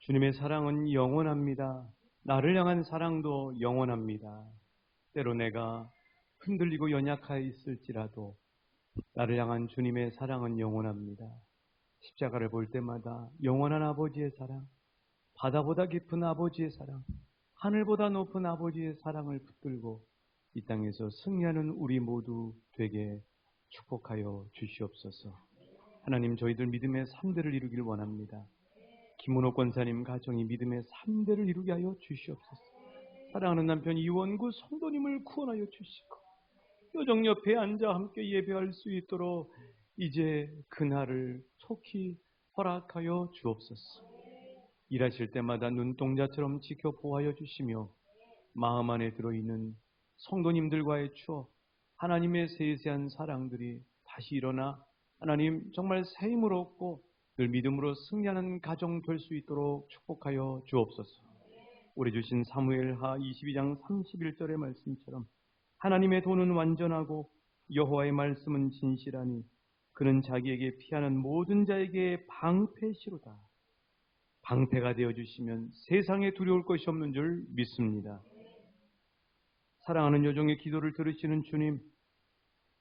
주님의 사랑은 영원합니다. 나를 향한 사랑도 영원합니다. 때로 내가 흔들리고 연약하여 있을지라도 나를 향한 주님의 사랑은 영원합니다. 십자가를 볼 때마다 영원한 아버지의 사랑, 바다보다 깊은 아버지의 사랑, 하늘보다 높은 아버지의 사랑을 붙들고 이 땅에서 승리하는 우리 모두 되게 축복하여 주시옵소서. 하나님, 저희들 믿음의 3대를 이루길 원합니다. 김문호 권사님 가정이 믿음의 3대를 이루게 하여 주시옵소서. 사랑하는 남편 이원구 성도님을 구원하여 주시고 여정 옆에 앉아 함께 예배할 수 있도록 이제 그날을 속히 허락하여 주옵소서. 일하실 때마다 눈동자처럼 지켜 보호하여 주시며 마음 안에 들어있는 성도님들과의 추억, 하나님의 세세한 사랑들이 다시 일어나 하나님 정말 새 힘을 얻고 늘 믿음으로 승리하는 가정 될 수 있도록 축복하여 주옵소서. 우리 주신 사무엘하 22장 31절의 말씀처럼 하나님의 도는 완전하고 여호와의 말씀은 진실하니 그는 자기에게 피하는 모든 자에게 방패시로다. 방패가 되어주시면 세상에 두려울 것이 없는 줄 믿습니다. 사랑하는 여종의 기도를 들으시는 주님,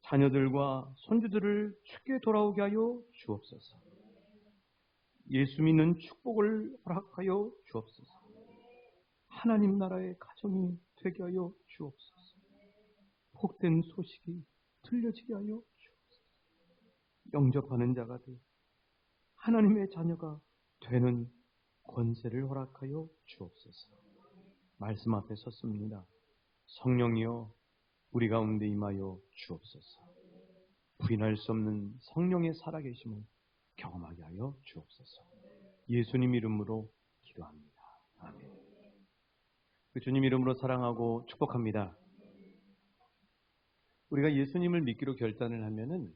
자녀들과 손주들을 주께 돌아오게 하여 주옵소서. 예수 믿는 축복을 허락하여 주옵소서. 하나님 나라의 가정이 되게 하여 주옵소서. 복된 소식이 들려지게 하여 주옵소서. 영접하는 자가 되어 하나님의 자녀가 되는 권세를 허락하여 주옵소서. 말씀 앞에 섰습니다. 성령이여 우리 가운데 임하여 주옵소서. 부인할 수 없는 성령의 살아계심을 경험하게 하여 주옵소서. 예수님 이름으로 기도합니다. 아멘. 그 주님 이름으로 사랑하고 축복합니다. 우리가 예수님을 믿기로 결단을 하면은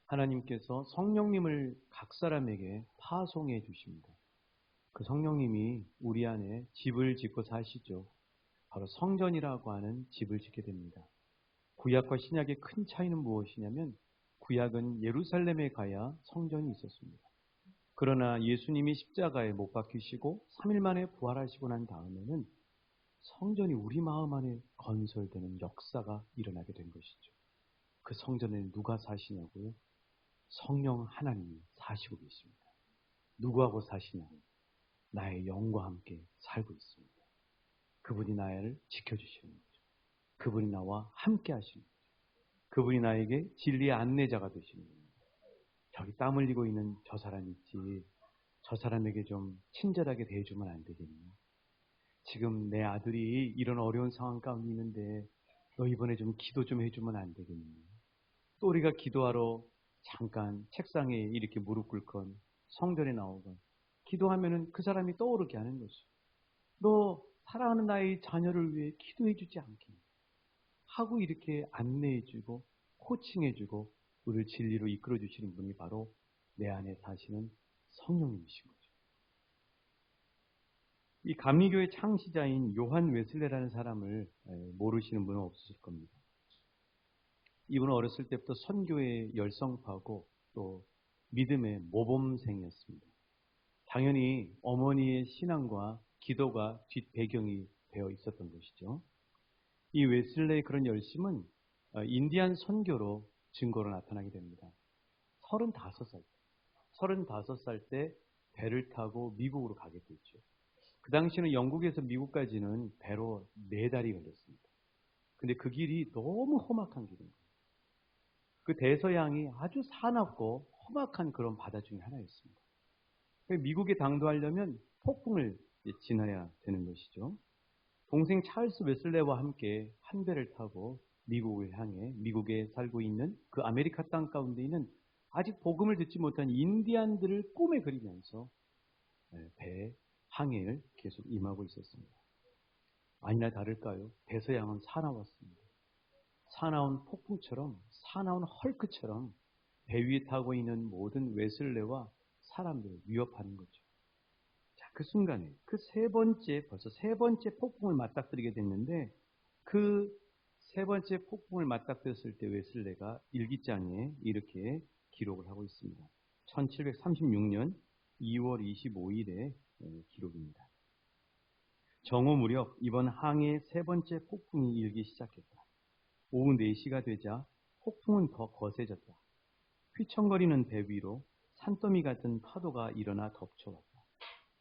하나님께서 성령님을 각 사람에게 파송해 주십니다. 그 성령님이 우리 안에 집을 짓고 사시죠. 바로 성전이라고 하는 집을 짓게 됩니다. 구약과 신약의 큰 차이는 무엇이냐면 구약은 예루살렘에 가야 성전이 있었습니다. 그러나 예수님이 십자가에 못 박히시고 3일 만에 부활하시고 난 다음에는 성전이 우리 마음 안에 건설되는 역사가 일어나게 된 것이죠. 그 성전에 누가 사시냐고요? 성령 하나님이 사시고 계십니다. 누구하고 사시냐면 나의 영과 함께 살고 있습니다. 그분이 나를 지켜주시는 거죠. 그분이 나와 함께 하시는 거죠. 그분이 나에게 진리의 안내자가 되시는 겁니다. 저기 땀 흘리고 있는 저 사람 있지. 저 사람에게 좀 친절하게 대해주면 안 되겠니? 지금 내 아들이 이런 어려운 상황 가운데 있는데 너 이번에 좀 기도 좀 해주면 안 되겠니? 또 우리가 기도하러 잠깐 책상에 이렇게 무릎 꿇건 성전에 나오건 기도하면은 그 사람이 떠오르게 하는 거죠. 너 사랑하는 나의 자녀를 위해 기도해 주지 않겠니? 하고 이렇게 안내해주고 코칭해주고 우리를 진리로 이끌어주시는 분이 바로 내 안에 사시는 성령님이신 거죠. 이 감리교의 창시자인 요한 웨슬레라는 사람을 모르시는 분은 없으실 겁니다. 이분은 어렸을 때부터 선교의 열성파고 또 믿음의 모범생이었습니다. 당연히 어머니의 신앙과 기도가 뒷배경이 되어 있었던 것이죠. 이 웨슬레의 그런 열심은 인디안 선교로 증거로 나타나게 됩니다. 35살 때 배를 타고 미국으로 가게 됐죠. 그 당시에는 영국에서 미국까지는 배로 4달이 걸렸습니다. 근데 그 길이 너무 험악한 길인 거예요. 그 대서양이 아주 사납고 험악한 그런 바다 중에 하나였습니다. 미국에 당도하려면 폭풍을 지나야 되는 것이죠. 동생 찰스 웨슬레와 함께 한 배를 타고 미국을 향해 미국에 살고 있는 그 아메리카 땅 가운데 있는 아직 복음을 듣지 못한 인디안들을 꿈에 그리면서 배 항해를 계속 임하고 있었습니다. 아니나 다를까요? 대서양은 사나웠습니다. 사나운 폭풍처럼 사나운 헐크처럼 배 위에 타고 있는 모든 웨슬레와 사람들을 위협하는 거죠. 자, 그 순간에 벌써 세 번째 폭풍을 맞닥뜨리게 됐는데 그 세 번째 폭풍을 맞닥뜨렸을 때 웨슬레가 일기장에 이렇게 기록을 하고 있습니다. 1736년 2월 25일의 기록입니다. 정오 무렵 이번 항해의 세 번째 폭풍이 일기 시작했다. 오후 4시가 되자 폭풍은 더 거세졌다. 휘청거리는 배 위로 산더미 같은 파도가 일어나 덮쳐왔다.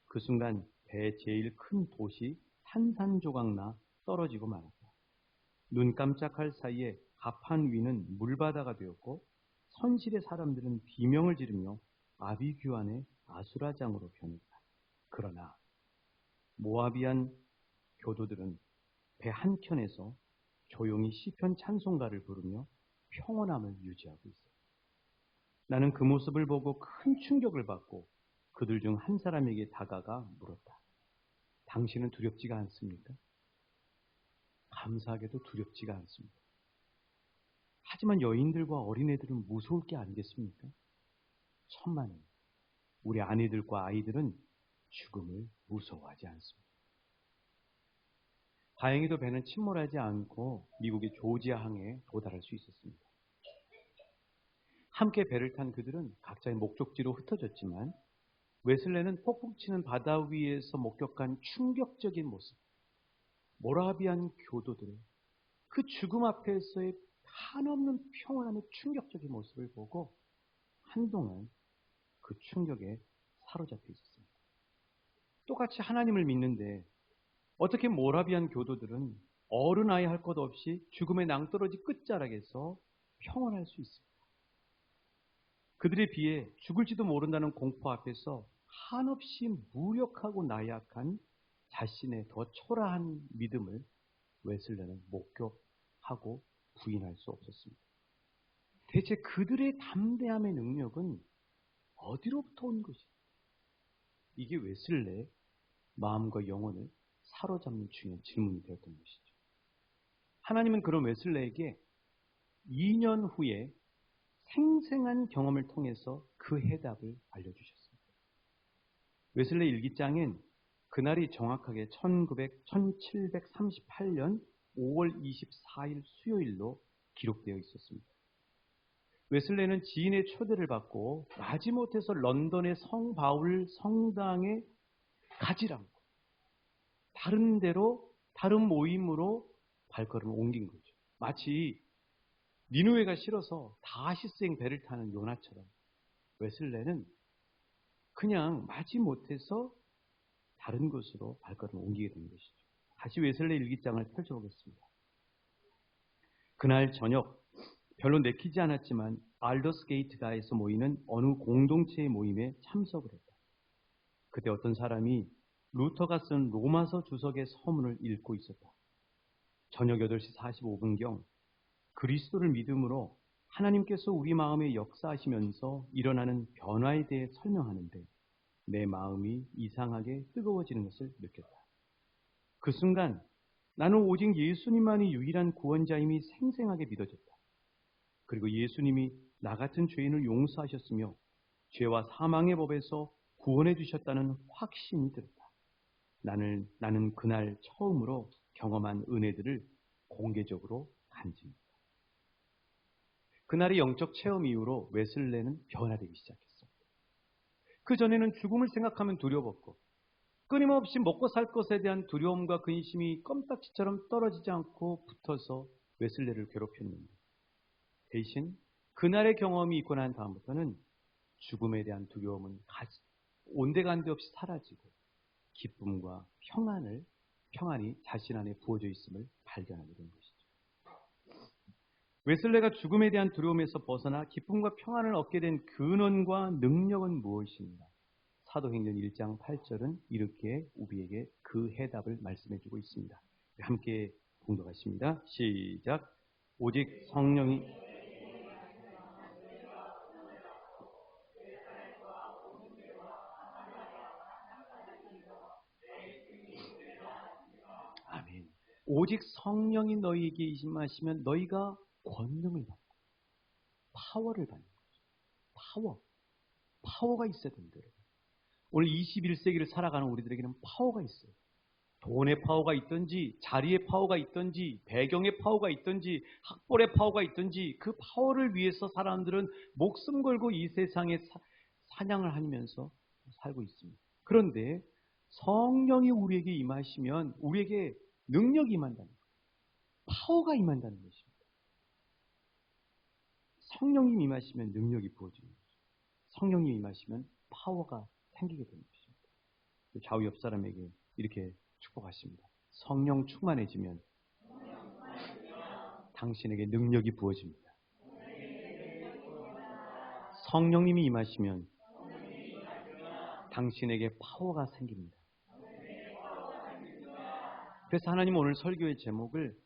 그 순간 배의 제일 큰 돛이 산산조각나 떨어지고 말았다. 눈 깜짝할 사이에 갑판 위는 물바다가 되었고 선실의 사람들은 비명을 지르며 아비규환의 아수라장으로 변했다. 그러나 모아비안 교도들은 배 한켠에서 조용히 시편 찬송가를 부르며 평온함을 유지하고 있었다. 나는 그 모습을 보고 큰 충격을 받고 그들 중 한 사람에게 다가가 물었다. 당신은 두렵지가 않습니까? 감사하게도 두렵지가 않습니다. 하지만 여인들과 어린애들은 무서울 게 아니겠습니까? 천만에 우리 아내들과 아이들은 죽음을 무서워하지 않습니다. 다행히도 배는 침몰하지 않고 미국의 조지아 항에 도달할 수 있었습니다. 함께 배를 탄 그들은 각자의 목적지로 흩어졌지만 웨슬레는 폭풍 치는 바다 위에서 목격한 충격적인 모습, 모라비안 교도들의 그 죽음 앞에서의 한없는 평온함의 충격적인 모습을 보고 한동안 그 충격에 사로잡혀 있었습니다. 똑같이 하나님을 믿는데 어떻게 모라비안 교도들은 어른아이 할 것 없이 죽음의 낭떠러지 끝자락에서 평온할 수 있습니까? 그들에 비해 죽을지도 모른다는 공포 앞에서 한없이 무력하고 나약한 자신의 더 초라한 믿음을 웨슬레는 목격하고 부인할 수 없었습니다. 대체 그들의 담대함의 능력은 어디로부터 온 것이? 이게 웨슬레의 마음과 영혼을 사로잡는 중요한 질문이 되었던 것이죠. 하나님은 그런 웨슬레에게 2년 후에 생생한 경험을 통해서 그 해답을 알려주셨습니다. 웨슬레 일기장엔 그날이 정확하게 1738년 5월 24일 수요일로 기록되어 있었습니다. 웨슬레는 지인의 초대를 받고 마지못해서 런던의 성 바울 성당에 가지 않고 다른 데로 다른 모임으로 발걸음을 옮긴 거죠. 마치 니누웨가 싫어서 다시스행 배를 타는 요나처럼 웨슬레는 그냥 마지못해서 다른 곳으로 발걸음을 옮기게 된 것이죠. 다시 웨슬레 일기장을 펼쳐보겠습니다. 그날 저녁 별로 내키지 않았지만 알더스게이트가에서 모이는 어느 공동체의 모임에 참석을 했다. 그때 어떤 사람이 루터가 쓴 로마서 주석의 서문을 읽고 있었다. 저녁 8시 45분경 그리스도를 믿음으로 하나님께서 우리 마음에 역사하시면서 일어나는 변화에 대해 설명하는데 내 마음이 이상하게 뜨거워지는 것을 느꼈다. 그 순간 나는 오직 예수님만이 유일한 구원자임이 생생하게 믿어졌다. 그리고 예수님이 나 같은 죄인을 용서하셨으며 죄와 사망의 법에서 구원해 주셨다는 확신이 들었다. 나는 그날 처음으로 경험한 은혜들을 공개적으로 간직했다. 그날의 영적 체험 이후로 웨슬레는 변화되기 시작했습니다. 그전에는 죽음을 생각하면 두려웠고 끊임없이 먹고 살 것에 대한 두려움과 근심이 껌딱지처럼 떨어지지 않고 붙어서 웨슬레를 괴롭혔는데 대신 그날의 경험이 있고 난 다음부터는 죽음에 대한 두려움은 온데간데 없이 사라지고 기쁨과 평안이 자신 안에 부어져 있음을 발견하게 된 것이죠. 웨슬레가 죽음에 대한 두려움에서 벗어나 기쁨과 평안을 얻게 된 근원과 능력은 무엇인가? 사도행전 1장 8절은 이렇게 우리에게 그 해답을 말씀해주고 있습니다. 함께 봉독하십니다. 시작. 오직 성령이 아멘. 오직 성령이 너희에게 임하시면 너희가 권능을 받고 파워를 받는 거죠. 파워가 있어야 됩니다. 오늘 21세기를 살아가는 우리들에게는 파워가 있어요. 돈의 파워가 있든지 자리의 파워가 있든지 배경의 파워가 있든지 학벌의 파워가 있든지 그 파워를 위해서 사람들은 목숨 걸고 이 세상에 사냥을 하면서 살고 있습니다. 그런데 성령이 우리에게 임하시면 우리에게 능력이 임한다는 거예요. 파워가 임한다는 것입니다. 성령이 임하시면 능력이 부어지는 거죠. 성령이 임하시면 파워가 생기게 되는 것입니다. 좌우 옆 사람에게 이렇게 축복하십니다. 성령 충만해지면 당신에게 능력이 부어집니다. 성령님이 임하시면 당신에게 파워가 생깁니다. 그래서 하나님 오늘 설교의 제목을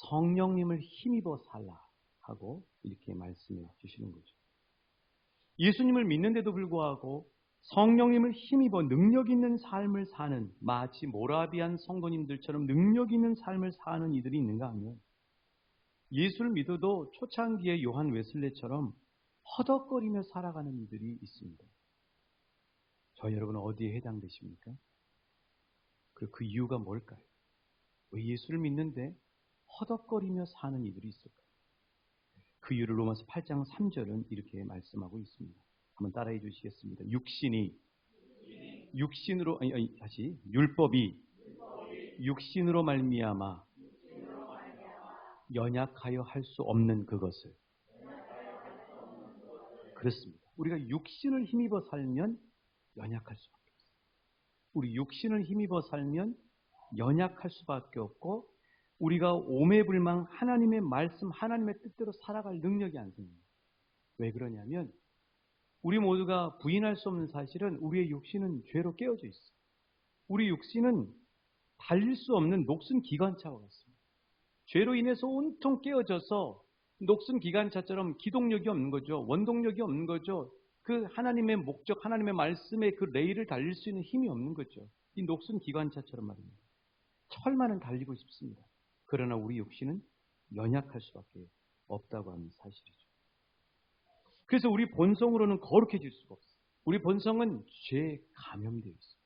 성령님을 힘입어 살라 하고 이렇게 말씀해 주시는 거죠. 예수님을 믿는데도 불구하고 성령님을 힘입어 능력 있는 삶을 사는, 마치 모라비안 성도님들처럼 능력 있는 삶을 사는 이들이 있는가 하면, 예수를 믿어도 초창기의 요한 웨슬레처럼 허덕거리며 살아가는 이들이 있습니다. 저희 여러분은 어디에 해당되십니까? 그 이유가 뭘까요? 왜 예수를 믿는데 허덕거리며 사는 이들이 있을까요? 그 이유를 로마서 8장 3절은 이렇게 말씀하고 있습니다. 한번 따라해 주시겠습니다. 율법이 육신으로 말미암아 연약하여 할 수 없는 그것을. 그렇습니다. 우리가 육신을 힘입어 살면 연약할 수밖에 없어요. 우리 육신을 힘입어 살면 연약할 수밖에 없고, 우리가 오매불망 하나님의 말씀, 하나님의 뜻대로 살아갈 능력이 안 생깁니다. 왜 그러냐면 우리 모두가 부인할 수 없는 사실은 우리의 육신은 죄로 깨어져 있어요. 우리 육신은 달릴 수 없는 녹슨 기관차와 같습니다. 죄로 인해서 온통 깨어져서 녹슨 기관차처럼 기동력이 없는 거죠. 원동력이 없는 거죠. 그 하나님의 목적, 하나님의 말씀의 그 레일을 달릴 수 있는 힘이 없는 거죠. 이 녹슨 기관차처럼 말입니다. 철만은 달리고 싶습니다. 그러나 우리 육신은 연약할 수밖에 없다고 하는 사실이죠. 그래서 우리 본성으로는 거룩해질 수가 없어요. 우리 본성은 죄에 감염되어 있어요.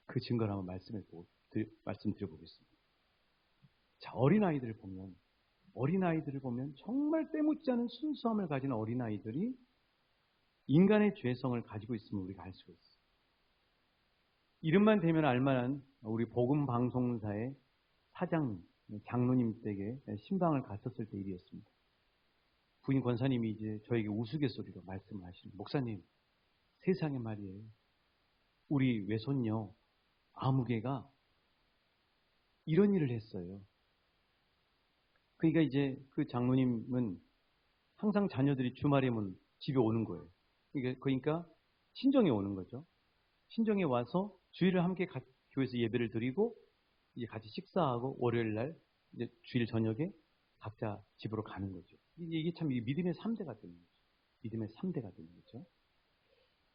그 증거를 한번 말씀드려보겠습니다. 자, 어린아이들을 보면 정말 때묻지 않은 순수함을 가진 어린아이들이 인간의 죄성을 가지고 있음을 우리가 알 수가 있어요. 이름만 되면 알만한 우리 복음방송사의 사장, 장로님 댁에 신방을 갔었을 때 일이었습니다. 부인 권사님이 이제 저에게 우스갯소리로 말씀을 하시는, 목사님, 세상에 말이에요, 우리 외손녀 아무개가 이런 일을 했어요. 그러니까 이제 그 장로님은 항상 자녀들이 주말이면 집에 오는 거예요. 그러니까 친정에 오는 거죠. 친정에 와서 주일을 함께 교회에서 예배를 드리고 이제 같이 식사하고 월요일 날 이제 주일 저녁에 각자 집으로 가는 거죠. 이게 참 믿음의 3대가 되는 거죠. 믿음의 3대가 되는 거죠.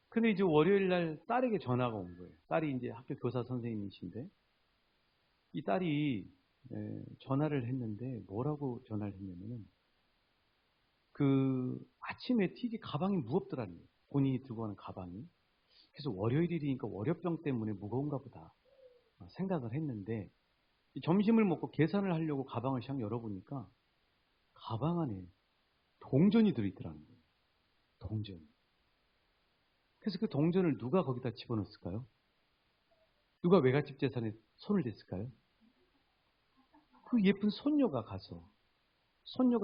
근데 이제 월요일 날 딸에게 전화가 온 거예요. 딸이 이제 학교 교사 선생님이신데, 이 딸이 전화를 했는데 뭐라고 전화를 했냐면은 그 아침에 튀기 가방이 무겁더라는 거예요. 본인이 들고 가는 가방이. 그래서 월요일이니까 월요병 때문에 무거운가 보다 생각을 했는데, 점심을 먹고 계산을 하려고 가방을 샥 열어보니까 가방 안에 동전이 들어있더라는 거예요. 동전. 그래서 그 동전을 누가 거기다 집어넣었을까요? 누가 외갓집 재산에 손을 댔을까요? 그 예쁜 손녀가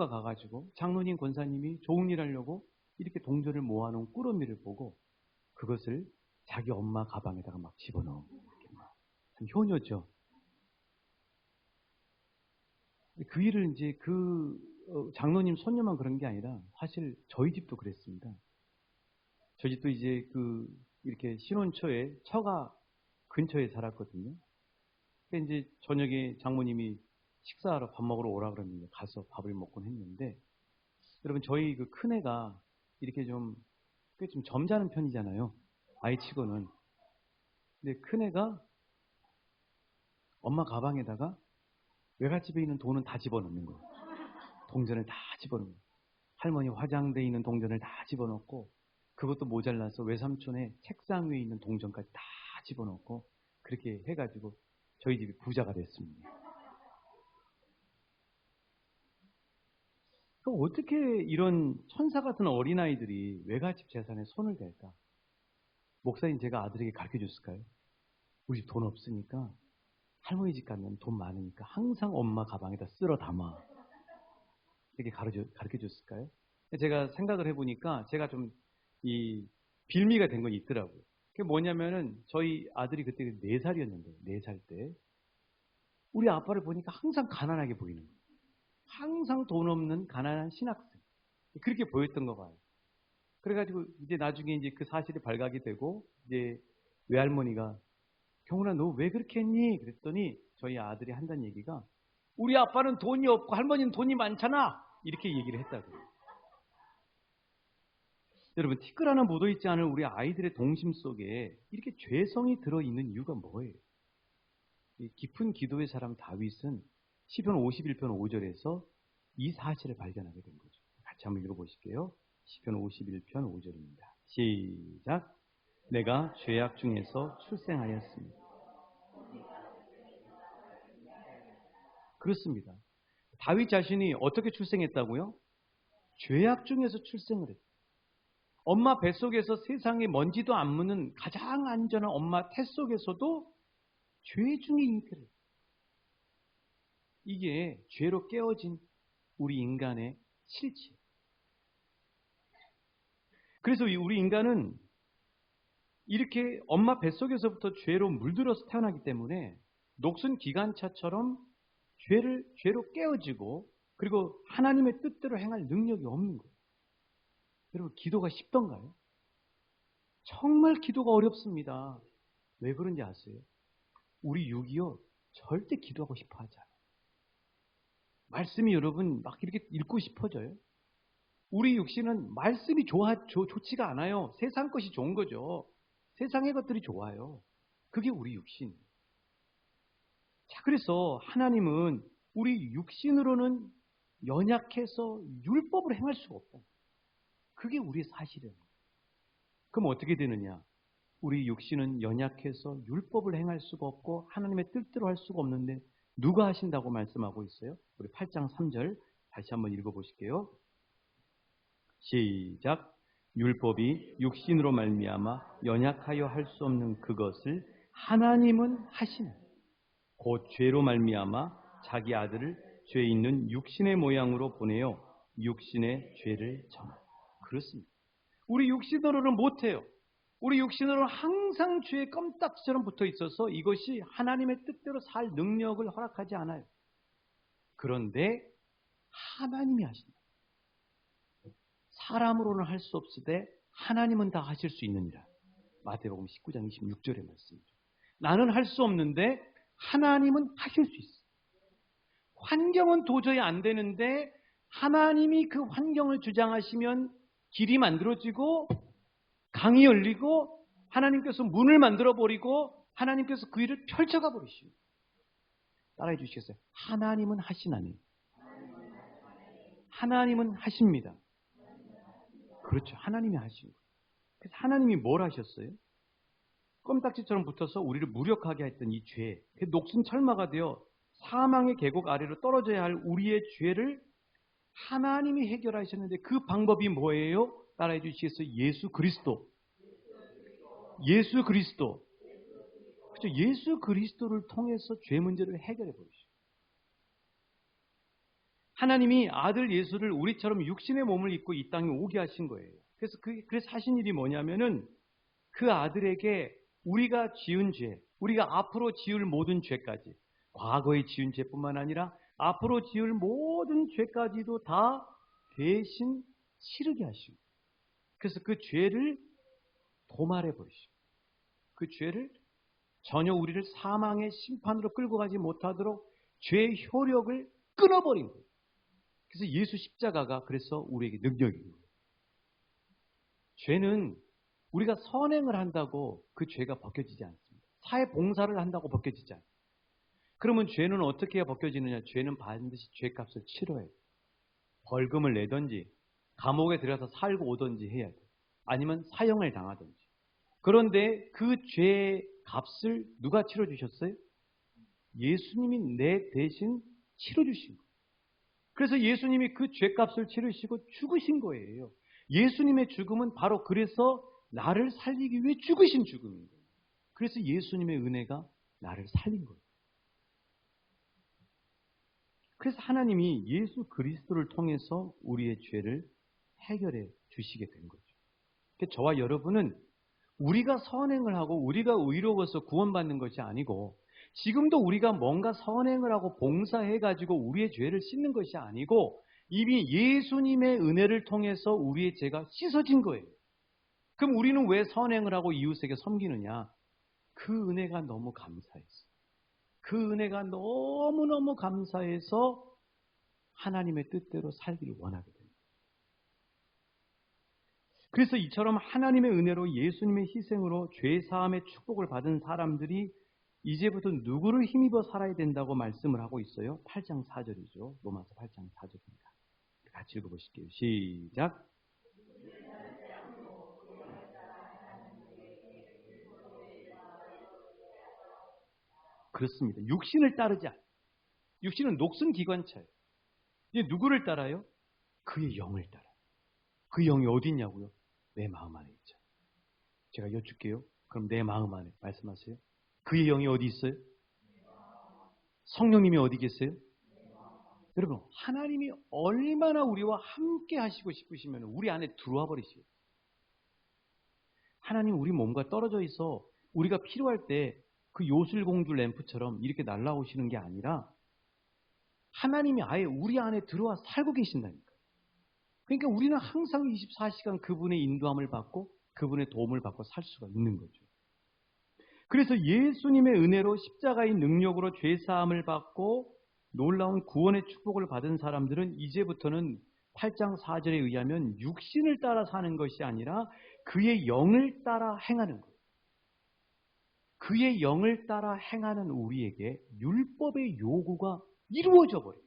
가가지고 장로님 권사님이 좋은 일 하려고 이렇게 동전을 모아놓은 꾸러미를 보고 그것을 자기 엄마 가방에다가 막 집어넣은, 참 효녀죠. 그 일을 이제 장로님 손녀만 그런 게 아니라 사실 저희 집도 그랬습니다. 저희 집도 이제 이렇게 신혼 초에 처가 근처에 살았거든요. 그러니까 이제 저녁에 장모님이 식사하러 밥 먹으러 오라 그러는데 가서 밥을 먹곤 했는데, 여러분 저희 그 큰애가 이렇게 좀 점잖은 편이잖아요. 아이치고는. 근데 큰애가 엄마 가방에다가 외갓집에 있는 돈은 다 집어넣는 거예요. 동전을 다 집어넣는 거예요. 할머니 화장대에 있는 동전을 다 집어넣고, 그것도 모자라서 외삼촌의 책상 위에 있는 동전까지 다 집어넣고, 그렇게 해가지고 저희 집이 부자가 됐습니다. 그럼 어떻게 이런 천사 같은 어린아이들이 외갓집 재산에 손을 댈까? 목사님 제가 아들에게 가르쳐 줬을까요? 우리 집 돈 없으니까 할머니 집 가면 돈 많으니까 항상 엄마 가방에다 쓸어 담아. 이렇게 가르쳐 줬을까요? 제가 생각을 해보니까 제가 좀 이 빌미가 된 건 있더라고요. 그게 뭐냐면은 저희 아들이 그때 4살이었는데 4살 때 우리 아빠를 보니까 항상 가난하게 보이는 거예요. 항상 돈 없는 가난한 신학생. 그렇게 보였던 거 봐요. 그래가지고 이제 나중에 이제 그 사실이 발각이 되고 이제 외할머니가 경훈아 너 왜 그렇게 했니? 그랬더니 저희 아들이 한다는 얘기가 우리 아빠는 돈이 없고 할머니는 돈이 많잖아. 이렇게 얘기를 했다고요. 여러분 티끌 하나 묻어있지 않은 우리 아이들의 동심 속에 이렇게 죄성이 들어있는 이유가 뭐예요? 이 깊은 기도의 사람 다윗은 시편 51편 5절에서 이 사실을 발견하게 된 거죠. 같이 한번 읽어보실게요. 시편 51편 5절입니다. 시작. 내가 죄악 중에서 출생하였습니다. 그렇습니다. 다윗 자신이 어떻게 출생했다고요? 죄악 중에서 출생을 했어요. 엄마 뱃속에서 세상에 먼지도 안 묻는 가장 안전한 엄마 태 속에서도 죄 중에 잉태를. 이게 죄로 깨어진 우리 인간의 실체. 그래서 우리 인간은 이렇게 엄마 뱃속에서부터 죄로 물들어서 태어나기 때문에 녹슨 기관차처럼 죄로 깨어지고 그리고 하나님의 뜻대로 행할 능력이 없는 거예요. 여러분 기도가 쉽던가요? 정말 기도가 어렵습니다. 왜 그런지 아세요? 우리 육이요 절대 기도하고 싶어 하지 않아요. 말씀이 여러분 막 이렇게 읽고 싶어져요. 우리 육신은 말씀이 좋지가 않아요. 세상 것이 좋은 거죠. 세상의 것들이 좋아요. 그게 우리 육신. 자, 그래서 하나님은 우리 육신으로는 연약해서 율법을 행할 수가 없다. 그게 우리의 사실이에요. 그럼 어떻게 되느냐? 우리 육신은 연약해서 율법을 행할 수가 없고 하나님의 뜻대로 할 수가 없는데 누가 하신다고 말씀하고 있어요? 우리 8장 3절 다시 한번 읽어보실게요. 시작. 율법이 육신으로 말미암아 연약하여 할 수 없는 그것을 하나님은 하시는 곧 죄로 말미암아 자기 아들을 죄 있는 육신의 모양으로 보내어 육신의 죄를 정하라. 그렇습니다. 우리 육신으로는 못해요. 우리 육신으로는 항상 죄의 껌딱지처럼 붙어 있어서 이것이 하나님의 뜻대로 살 능력을 허락하지 않아요. 그런데 하나님이 하신다. 사람으로는 할 수 없으되 하나님은 다 하실 수 있느니라. 마태복음 19장 26절의 말씀이죠. 나는 할 수 없는데 하나님은 하실 수 있어. 환경은 도저히 안 되는데 하나님이 그 환경을 주장하시면 길이 만들어지고 강이 열리고 하나님께서 문을 만들어버리고 하나님께서 그 일을 펼쳐가 버리시고. 따라해 주시겠어요? 하나님은 하시나니. 하나님은 하십니다. 그렇죠. 하나님이 하신 거예요. 그래서 하나님이 뭘 하셨어요? 껌딱지처럼 붙어서 우리를 무력하게 했던 이 죄, 그 녹슨 철마가 되어 사망의 계곡 아래로 떨어져야 할 우리의 죄를 하나님이 해결하셨는데 그 방법이 뭐예요? 따라해 주시겠어요? 예수 그리스도. 예수 그리스도. 그렇죠. 예수 그리스도를 통해서 죄 문제를 해결해 버리시죠. 하나님이 아들 예수를 우리처럼 육신의 몸을 입고 이 땅에 오게 하신 거예요. 그래서 하신 일이 뭐냐면은 그 아들에게 우리가 지은 죄, 우리가 앞으로 지을 모든 죄까지, 과거에 지은 죄뿐만 아니라 앞으로 지을 모든 죄까지도 다 대신 치르게 하시고, 그래서 그 죄를 도말해 버리시고, 그 죄를 전혀 우리를 사망의 심판으로 끌고 가지 못하도록 죄의 효력을 끊어버린 거예요. 그래서 예수 십자가가 그래서 우리에게 능력이에요. 죄는 우리가 선행을 한다고 그 죄가 벗겨지지 않습니다. 사회 봉사를 한다고 벗겨지지 않습니다. 그러면 죄는 어떻게 해야 벗겨지느냐? 죄는 반드시 죄값을 치러야 돼요. 벌금을 내든지 감옥에 들어가서 살고 오든지 해야 돼요. 아니면 사형을 당하든지. 그런데 그 죄의 값을 누가 치러주셨어요? 예수님이 내 대신 치러주신 거예요. 그래서 예수님이 그 죄값을 치르시고 죽으신 거예요. 예수님의 죽음은 바로 그래서 나를 살리기 위해 죽으신 죽음인 거예요. 그래서 예수님의 은혜가 나를 살린 거예요. 그래서 하나님이 예수 그리스도를 통해서 우리의 죄를 해결해 주시게 된 거죠. 그러니까 저와 여러분은 우리가 선행을 하고 우리가 의로워서 구원받는 것이 아니고, 지금도 우리가 뭔가 선행을 하고 봉사해가지고 우리의 죄를 씻는 것이 아니고, 이미 예수님의 은혜를 통해서 우리의 죄가 씻어진 거예요. 그럼 우리는 왜 선행을 하고 이웃에게 섬기느냐? 그 은혜가 너무 감사했어요. 그 은혜가 너무너무 감사해서 하나님의 뜻대로 살기를 원하게 됩니다. 그래서 이처럼 하나님의 은혜로 예수님의 희생으로 죄사함의 축복을 받은 사람들이 이제부터 누구를 힘입어 살아야 된다고 말씀을 하고 있어요. 8장 4절이죠. 로마서 8장 4절입니다. 같이 읽어보실게요. 시작. 그렇습니다. 육신을 따르지 않아요. 육신은 녹슨 기관차예요. 이제 누구를 따라요? 그의 영을 따라요. 그 영이 어디 있냐고요? 내 마음 안에 있죠. 제가 여쭐게요. 그럼 내 마음 안에 말씀하세요. 그의 영이 어디 있어요? 성령님이 어디 계세요? 여러분, 하나님이 얼마나 우리와 함께 하시고 싶으시면 우리 안에 들어와 버리시겠어요. 하나님 우리 몸과 떨어져 있어 우리가 필요할 때 그 요술공주 램프처럼 이렇게 날아오시는 게 아니라 하나님이 아예 우리 안에 들어와 살고 계신다니까요. 그러니까 우리는 항상 24시간 그분의 인도함을 받고 그분의 도움을 받고 살 수가 있는 거죠. 그래서 예수님의 은혜로 십자가의 능력으로 죄사함을 받고 놀라운 구원의 축복을 받은 사람들은 이제부터는 8장 4절에 의하면 육신을 따라 사는 것이 아니라 그의 영을 따라 행하는 거예요. 그의 영을 따라 행하는 우리에게 율법의 요구가 이루어져 버려요.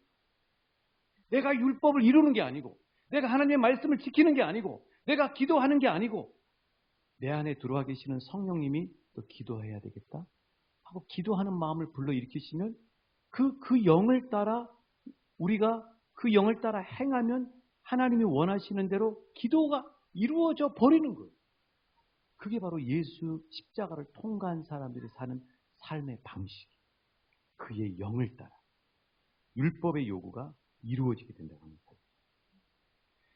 내가 율법을 이루는 게 아니고, 내가 하나님의 말씀을 지키는 게 아니고, 내가 기도하는 게 아니고, 내 안에 들어와 계시는 성령님이 또 기도해야 되겠다 하고 기도하는 마음을 불러일으키시면 그 영을 따라 우리가 그 영을 따라 행하면 하나님이 원하시는 대로 기도가 이루어져 버리는 거예요. 그게 바로 예수 십자가를 통과한 사람들이 사는 삶의 방식이에요. 그의 영을 따라 율법의 요구가 이루어지게 된다고 합니다.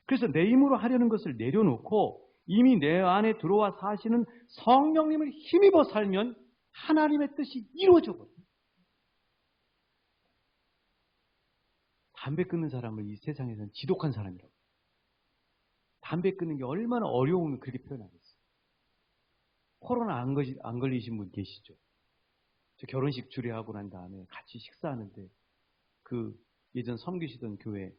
그래서 내 힘으로 하려는 것을 내려놓고 이미 내 안에 들어와 사시는 성령님을 힘입어 살면 하나님의 뜻이 이루어져 버려요. 담배 끊는 사람을 이 세상에서는 지독한 사람이라고. 담배 끊는 게 얼마나 어려우면 그렇게 표현하겠어요. 코로나 안 걸리신 분 계시죠? 저 결혼식 주례하고 난 다음에 같이 식사하는데 그 예전 섬기시던 교회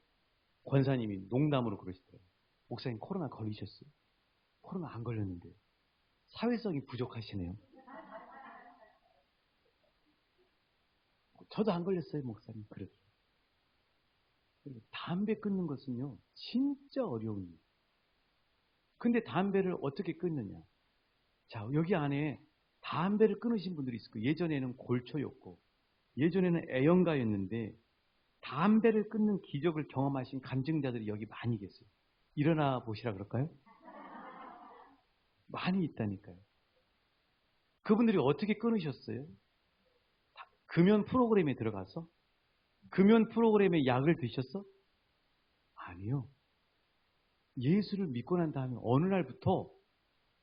권사님이 농담으로 그러시더라고요. 목사님 코로나 걸리셨어요? 코로나 안 걸렸는데 사회성이 부족하시네요. 저도 안 걸렸어요, 목사님. 그래도 담배 끊는 것은요 진짜 어려운 일이에요. 근데 담배를 어떻게 끊느냐? 자, 여기 안에 담배를 끊으신 분들이 있을 거예요. 예전에는 골초였고 예전에는 애연가였는데 담배를 끊는 기적을 경험하신 간증자들이 여기 많이 계세요. 일어나 보시라 그럴까요? 많이 있다니까요. 그분들이 어떻게 끊으셨어요? 금연 프로그램에 들어가서? 금연 프로그램에 약을 드셨어? 아니요. 예수를 믿고 난 다음에 어느 날부터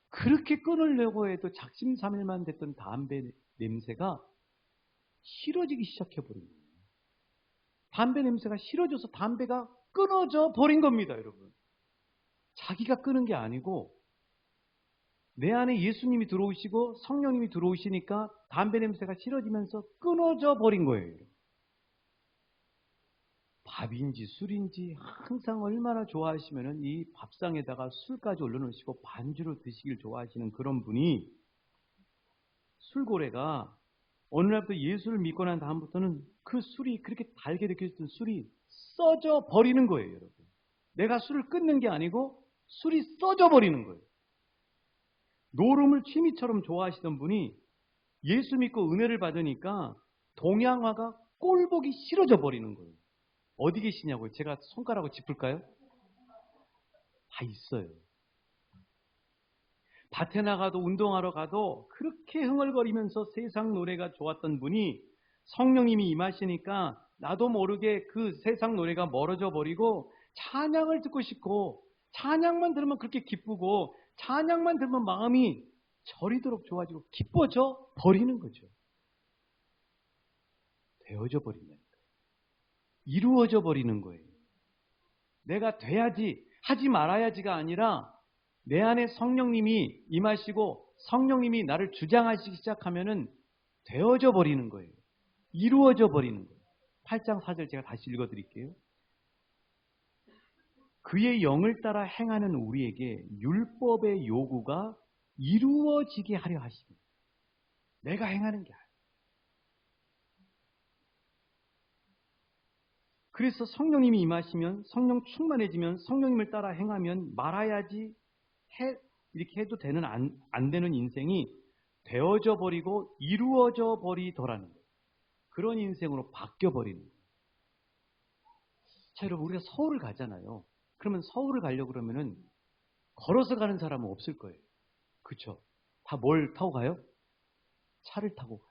그렇게 끊으려고 해도 작심삼일만 됐던 담배 냄새가 싫어지기 시작해버린 거예요. 담배 냄새가 싫어져서 담배가 끊어져 버린 겁니다, 여러분. 자기가 끊은 게 아니고 내 안에 예수님이 들어오시고 성령님이 들어오시니까 담배 냄새가 싫어지면서 끊어져 버린 거예요. 밥인지 술인지 항상 얼마나 좋아하시면은 이 밥상에다가 술까지 올려놓으시고 반주로 드시길 좋아하시는 그런 분이 술고래가 어느 날부터 예수를 믿고 난 다음부터는 그 술이 그렇게 달게 느껴졌던 술이 써져 버리는 거예요, 여러분. 내가 술을 끊는 게 아니고 술이 써져 버리는 거예요. 노름을 취미처럼 좋아하시던 분이 예수 믿고 은혜를 받으니까 동양화가 꼴보기 싫어져 버리는 거예요. 어디 계시냐고요? 제가 손가락으로 짚을까요? 다 있어요. 밭에 나가도 운동하러 가도 그렇게 흥얼거리면서 세상 노래가 좋았던 분이 성령님이 임하시니까 나도 모르게 그 세상 노래가 멀어져 버리고 찬양을 듣고 싶고 찬양만 들으면 그렇게 기쁘고 찬양만 들으면 마음이 저리도록 좋아지고 기뻐져 버리는 거죠. 되어져 버린다니까요. 이루어져 버리는 거예요. 내가 돼야지, 하지 말아야지가 아니라 내 안에 성령님이 임하시고 성령님이 나를 주장하시기 시작하면은 되어져 버리는 거예요. 이루어져 버리는 거예요. 8장 4절 제가 다시 읽어드릴게요. 그의 영을 따라 행하는 우리에게 율법의 요구가 이루어지게 하려 하십니다. 내가 행하는 게 아니에요. 그래서 성령님이 임하시면, 성령 충만해지면, 성령님을 따라 행하면 말아야지 이렇게 해도 되는 안 되는 인생이 되어져 버리고 이루어져 버리더라는 거예요. 그런 인생으로 바뀌어 버리는 거예요. 자, 여러분, 우리가 서울을 가잖아요. 그러면 서울을 가려고 그러면은 걸어서 가는 사람은 없을 거예요. 그렇죠? 다 뭘 타고 가요? 차를 타고 가요.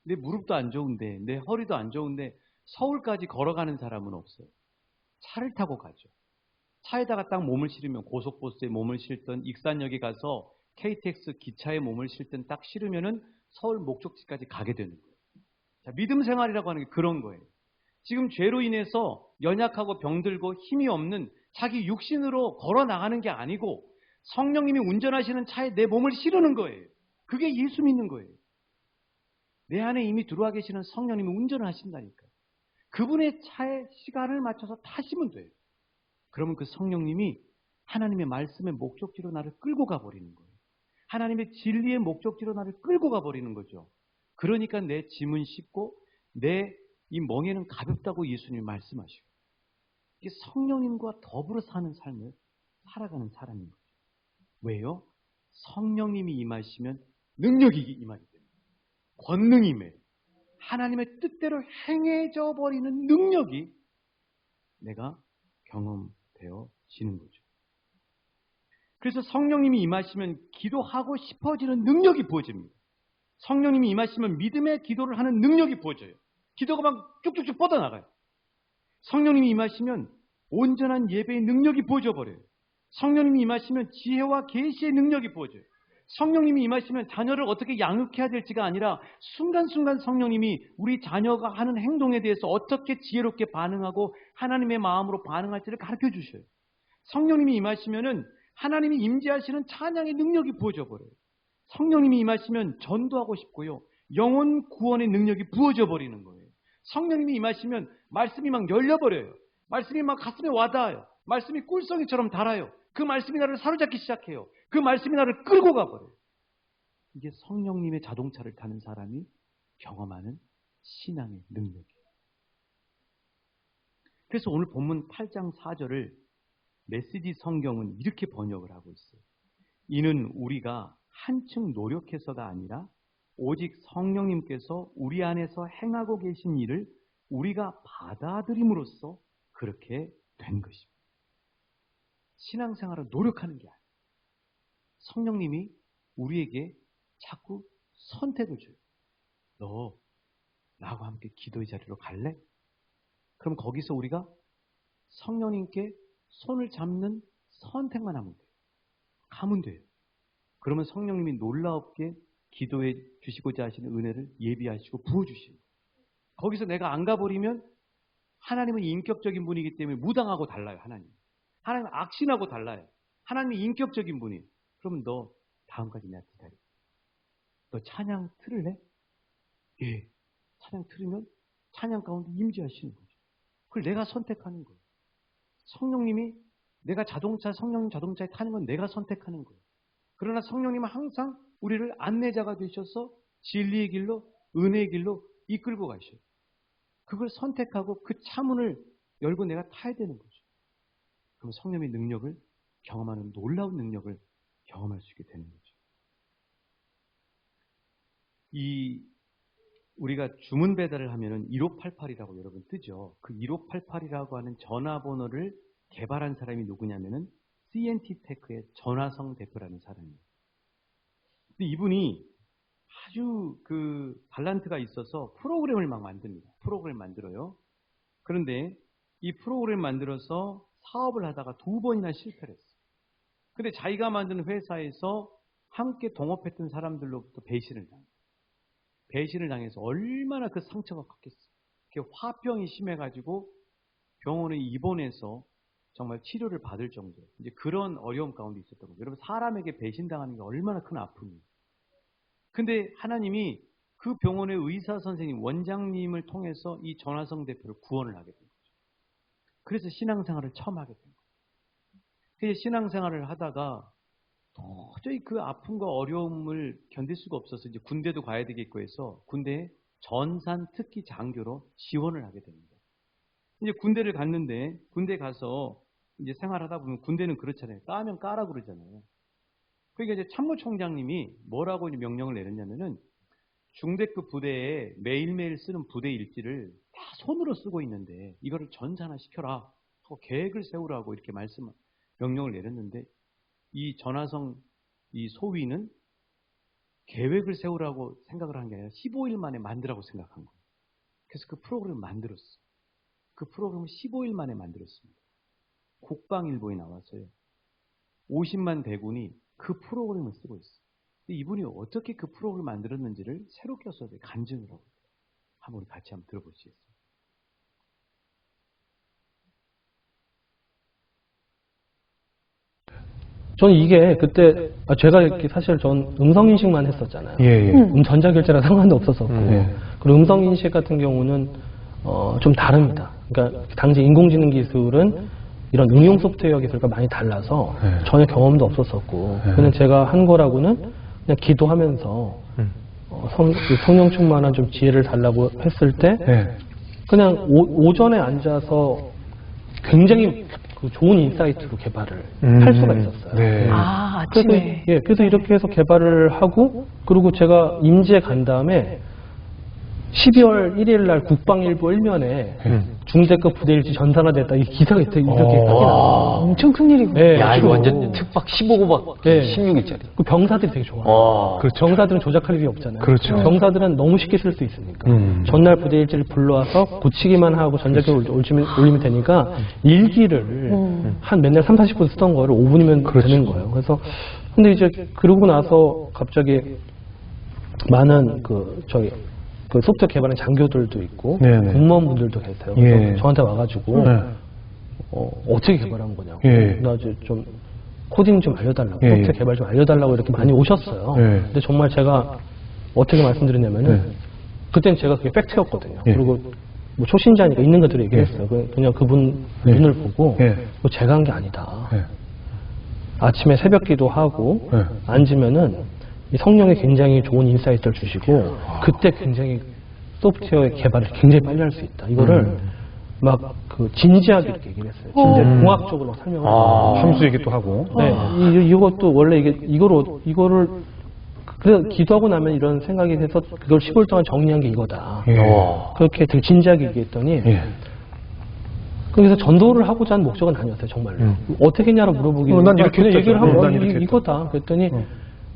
내 무릎도 안 좋은데, 내 허리도 안 좋은데 서울까지 걸어가는 사람은 없어요. 차를 타고 가죠. 차에다가 딱 몸을 실으면, 고속버스에 몸을 실든 익산역에 가서 KTX 기차에 몸을 실든 딱 실으면은 서울 목적지까지 가게 되는 거예요. 자, 믿음 생활이라고 하는 게 그런 거예요. 지금 죄로 인해서 연약하고 병들고 힘이 없는 자기 육신으로 걸어 나가는 게 아니고 성령님이 운전하시는 차에 내 몸을 실으는 거예요. 그게 예수 믿는 거예요. 내 안에 이미 들어와 계시는 성령님이 운전을 하신다니까요. 그분의 차에 시간을 맞춰서 타시면 돼요. 그러면 그 성령님이 하나님의 말씀의 목적지로 나를 끌고 가버리는 거예요. 하나님의 진리의 목적지로 나를 끌고 가버리는 거죠. 그러니까 내 짐은 쉽고 내 이 멍에는 가볍다고 예수님이 말씀하시고, 이게 성령님과 더불어 사는 삶을 살아가는 사람인 거죠. 왜요? 성령님이 임하시면 능력이 임하기 때문에. 권능이 임해요. 하나님의 뜻대로 행해져 버리는 능력이 내가 경험되어지는 거죠. 그래서 성령님이 임하시면 기도하고 싶어지는 능력이 부어집니다. 성령님이 임하시면 믿음의 기도를 하는 능력이 부어져요. 기도가 막 쭉쭉쭉 뻗어나가요. 성령님이 임하시면 온전한 예배의 능력이 부어져 버려요. 성령님이 임하시면 지혜와 계시의 능력이 부어져요. 성령님이 임하시면 자녀를 어떻게 양육해야 될지가 아니라 순간순간 성령님이 우리 자녀가 하는 행동에 대해서 어떻게 지혜롭게 반응하고 하나님의 마음으로 반응할지를 가르쳐 주셔요. 성령님이 임하시면은 하나님이 임재하시는 찬양의 능력이 부어져 버려요. 성령님이 임하시면 전도하고 싶고요. 영혼 구원의 능력이 부어져 버리는 거예요. 성령님이 임하시면 말씀이 막 열려버려요. 말씀이 막 가슴에 와닿아요. 말씀이 꿀성이처럼 달아요. 그 말씀이 나를 사로잡기 시작해요. 그 말씀이 나를 끌고 가버려요. 이게 성령님의 자동차를 타는 사람이 경험하는 신앙의 능력이에요. 그래서 오늘 본문 8장 4절을 메시지 성경은 이렇게 번역을 하고 있어요. 이는 우리가 한층 노력해서가 아니라 오직 성령님께서 우리 안에서 행하고 계신 일을 우리가 받아들임으로써 그렇게 된 것입니다. 신앙생활을 노력하는 게 아니에요. 성령님이 우리에게 자꾸 선택을 줘요. 너 나하고 함께 기도의 자리로 갈래? 그럼 거기서 우리가 성령님께 손을 잡는 선택만 하면 돼요. 가면 돼요. 그러면 성령님이 놀랍게 기도해 주시고자 하시는 은혜를 예비하시고 부어주시는 거예요. 거기서 내가 안 가버리면 하나님은 인격적인 분이기 때문에 무당하고 달라요. 하나님은 악신하고 달라요. 하나님이 인격적인 분이에요. 그러면 너 다음까지 내가 기다려. 너 찬양 틀을래? 예. 찬양 틀으면 찬양 가운데 임재하시는 거죠. 그걸 내가 선택하는 거예요. 성령님이 내가 성령님 자동차에 타는 건 내가 선택하는 거예요. 그러나 성령님은 항상 우리를 안내자가 되셔서 진리의 길로, 은혜의 길로 이끌고 가셔요. 그걸 선택하고 그 차문을 열고 내가 타야 되는 거죠. 그럼 성령의 능력을 경험하는 놀라운 능력을 경험할 수 있게 되는 거죠. 우리가 주문 배달을 하면은 1588이라고 여러분 뜨죠. 그 1588이라고 하는 전화번호를 개발한 사람이 누구냐면은 CNT 테크의 전화성 대표라는 사람이에요. 근데 이분이 아주 그 달란트가 있어서 프로그램을 막 만듭니다. 프로그램 만들어요. 그런데 이 프로그램 만들어서 사업을 하다가 2번이나 실패를 했어요. 근데 자기가 만든 회사에서 함께 동업했던 사람들로부터 배신을 당해요. 배신을 당해서 얼마나 그 상처가 컸겠어요. 그 화병이 심해가지고 병원에 입원해서 정말 치료를 받을 정도로 이제 그런 어려움 가운데 있었던 거예요. 여러분, 사람에게 배신당하는 게 얼마나 큰 아픔이에요. 근데 하나님이 그 병원의 의사 선생님, 원장님을 통해서 이 전화성 대표를 구원을 하게 된 거죠. 그래서 신앙생활을 처음 하게 된 거예요. 그래서 신앙생활을 하다가 도저히 그 아픔과 어려움을 견딜 수가 없어서 이제 군대도 가야 되겠고 해서 군대에 전산 특기 장교로 지원을 하게 됩니다. 이제 군대를 갔는데 군대 가서 이제 생활하다 보면 군대는 그렇잖아요. 까면 까라 그러잖아요. 그러니까 이제 참모총장님이 뭐라고 이제 명령을 내렸냐면은 중대급 부대에 매일매일 쓰는 부대 일지를 다 손으로 쓰고 있는데 이거를 전산화 시켜라 하고 계획을 세우라고 이렇게 명령을 내렸는데 이 전하성 이 소위는 계획을 세우라고 생각을 한 게 아니라 15일 만에 만들라고 생각한 거예요. 그래서 그 프로그램을 만들었어요. 그 프로그램을 15일 만에 만들었습니다. 국방일보에 나왔어요. 50만 대군이 그 프로그램을 쓰고 있어요. 이분이 어떻게 그 프로그램을 만들었는지를 새롭게 써서 간증을 하고 있어요. 한번 우리 같이 한번 들어보시겠어요? 저는 이게 그때 제가 이렇게 사실 전 음성인식만 했었잖아요. 예, 예. 전자결제랑 상관도 없었었고 그리고 음성인식 같은 경우는 좀 다릅니다. 그러니까 당시 인공지능 기술은 이런 응용 소프트웨어 기술과 많이 달라서 전혀 경험도 없었었고 그냥 제가 한 거라고는 그냥 기도하면서 성령 충만한 좀 지혜를 달라고 했을 때 그냥 오전에 앉아서 굉장히 좋은 인사이트로 개발을 할 수가 있었어요. 네. 아, 아침에. 그래서 이렇게 해서 개발을 하고, 그리고 제가 임지에 간 다음에 12월 1일 날 국방일보 1면에 중대급 부대일지 전산화됐다. 이 기사가 이렇게 크게 나와요. 엄청 큰일이고. 네, 야, 이거 완전 특박 15고박 네. 16일짜리. 그 병사들이 되게 좋아요. 그렇죠. 병사들은 조작할 일이 없잖아요. 그렇죠. 병사들은 너무 쉽게 쓸 수 있으니까. 전날 부대일지를 불러와서 고치기만 하고 전자기를 올리면 되니까 일기를 한 맨날 3, 40분 쓰던 거를 5분이면 되는 거예요. 그래서 근데 이제 그러고 나서 갑자기 많은 그 소프트웨어 개발하는 장교들도 있고 네네. 공무원분들도 계세요. 예. 저한테 와가지고 어떻게 개발한 거냐고. 예. 나 이제 좀 코딩 좀 알려달라고, 예. 소프트웨어 개발 좀 알려달라고 이렇게 많이 오셨어요. 예. 근데 정말 제가 어떻게 말씀드렸냐면은 그때는 제가 그게 팩트였거든요. 예. 그리고 뭐 초신자니까 있는 것들을 얘기했어요. 그냥 그분 눈을 보고 뭐 제가 한 게 아니다. 아침에 새벽 기도하고 앉으면은 이 성령이 굉장히 좋은 인사이트를 주시고 그때 굉장히 소프트웨어 개발을 굉장히 빨리 할 수 있다. 이거를 막 그 진지하게 이렇게 얘기를 했어요. 진지하게 공학적으로 막 설명을 하고 함수 얘기도 하고. 네, 이것도 원래 이거를 그래서 기도하고 나면 이런 생각이 돼서 그걸 15일 동안 정리한 게 이거다. 그렇게 되게 진지하게 얘기했더니 그래서 전도를 하고자 하는 목적은 아니었어요, 정말로. 어떻게 했냐고 물어보기는 난 이렇게 그냥 얘기를 하고 난 이렇게 이거다. 그랬더니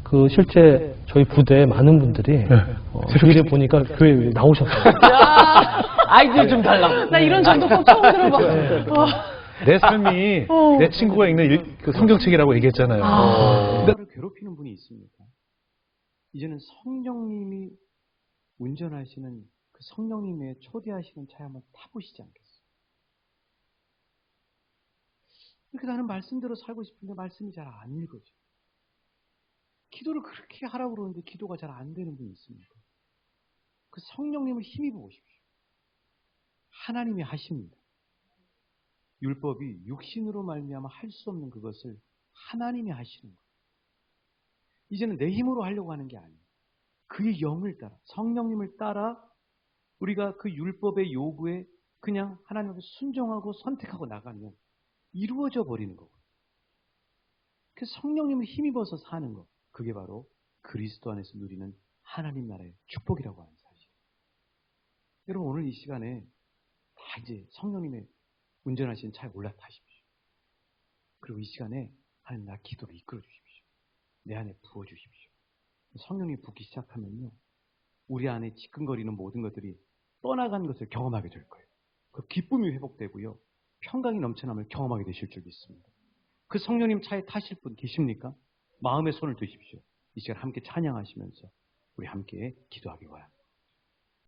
그 실제 저희 부대에 많은 분들이 주일에 보니까 교회에 나오셨어요. 아이디어 좀 달라고. 나 이런 정도 처음 들어봐. 내 삶이 내 친구가 읽는 그 성경책이라고 얘기했잖아요. 나를 괴롭히는 분이 있습니까? 이제는 성령님이 운전하시는 그 성령님의 초대하시는 차에 한번 타보시지 않겠어요? 이렇게 나는 말씀대로 살고 싶은데 말씀이 잘 안 읽어져. 기도를 그렇게 하라고 그러는데 기도가 잘 안 되는 분이 있습니까? 그 성령님을 힘입어 보십시오. 하나님이 하십니다. 율법이 육신으로 말미암아 할 수 없는 그것을 하나님이 하시는 거예요. 이제는 내 힘으로 하려고 하는 게 아니에요. 그의 영을 따라, 성령님을 따라 우리가 그 율법의 요구에 그냥 하나님께 순종하고 선택하고 나가면 이루어져 버리는 거고. 그 성령님을 힘입어서 사는 것, 그게 바로 그리스도 안에서 누리는 하나님 나라의 축복이라고 하는 사실. 여러분, 오늘 이 시간에 다 이제 성령님의 운전하시는 차에 올라타십시오. 그리고 이 시간에 하나님 나 기도를 이끌어 주십시오. 내 안에 부어 주십시오. 성령이 붓기 시작하면요. 우리 안에 지끈거리는 모든 것들이 떠나간 것을 경험하게 될 거예요. 그 기쁨이 회복되고요. 평강이 넘쳐남을 경험하게 되실 줄 믿습니다. 그 성령님 차에 타실 분 계십니까? 마음에 손을 드십시오. 이 시간 함께 찬양하시면서 우리 함께 기도하기 바랍니다.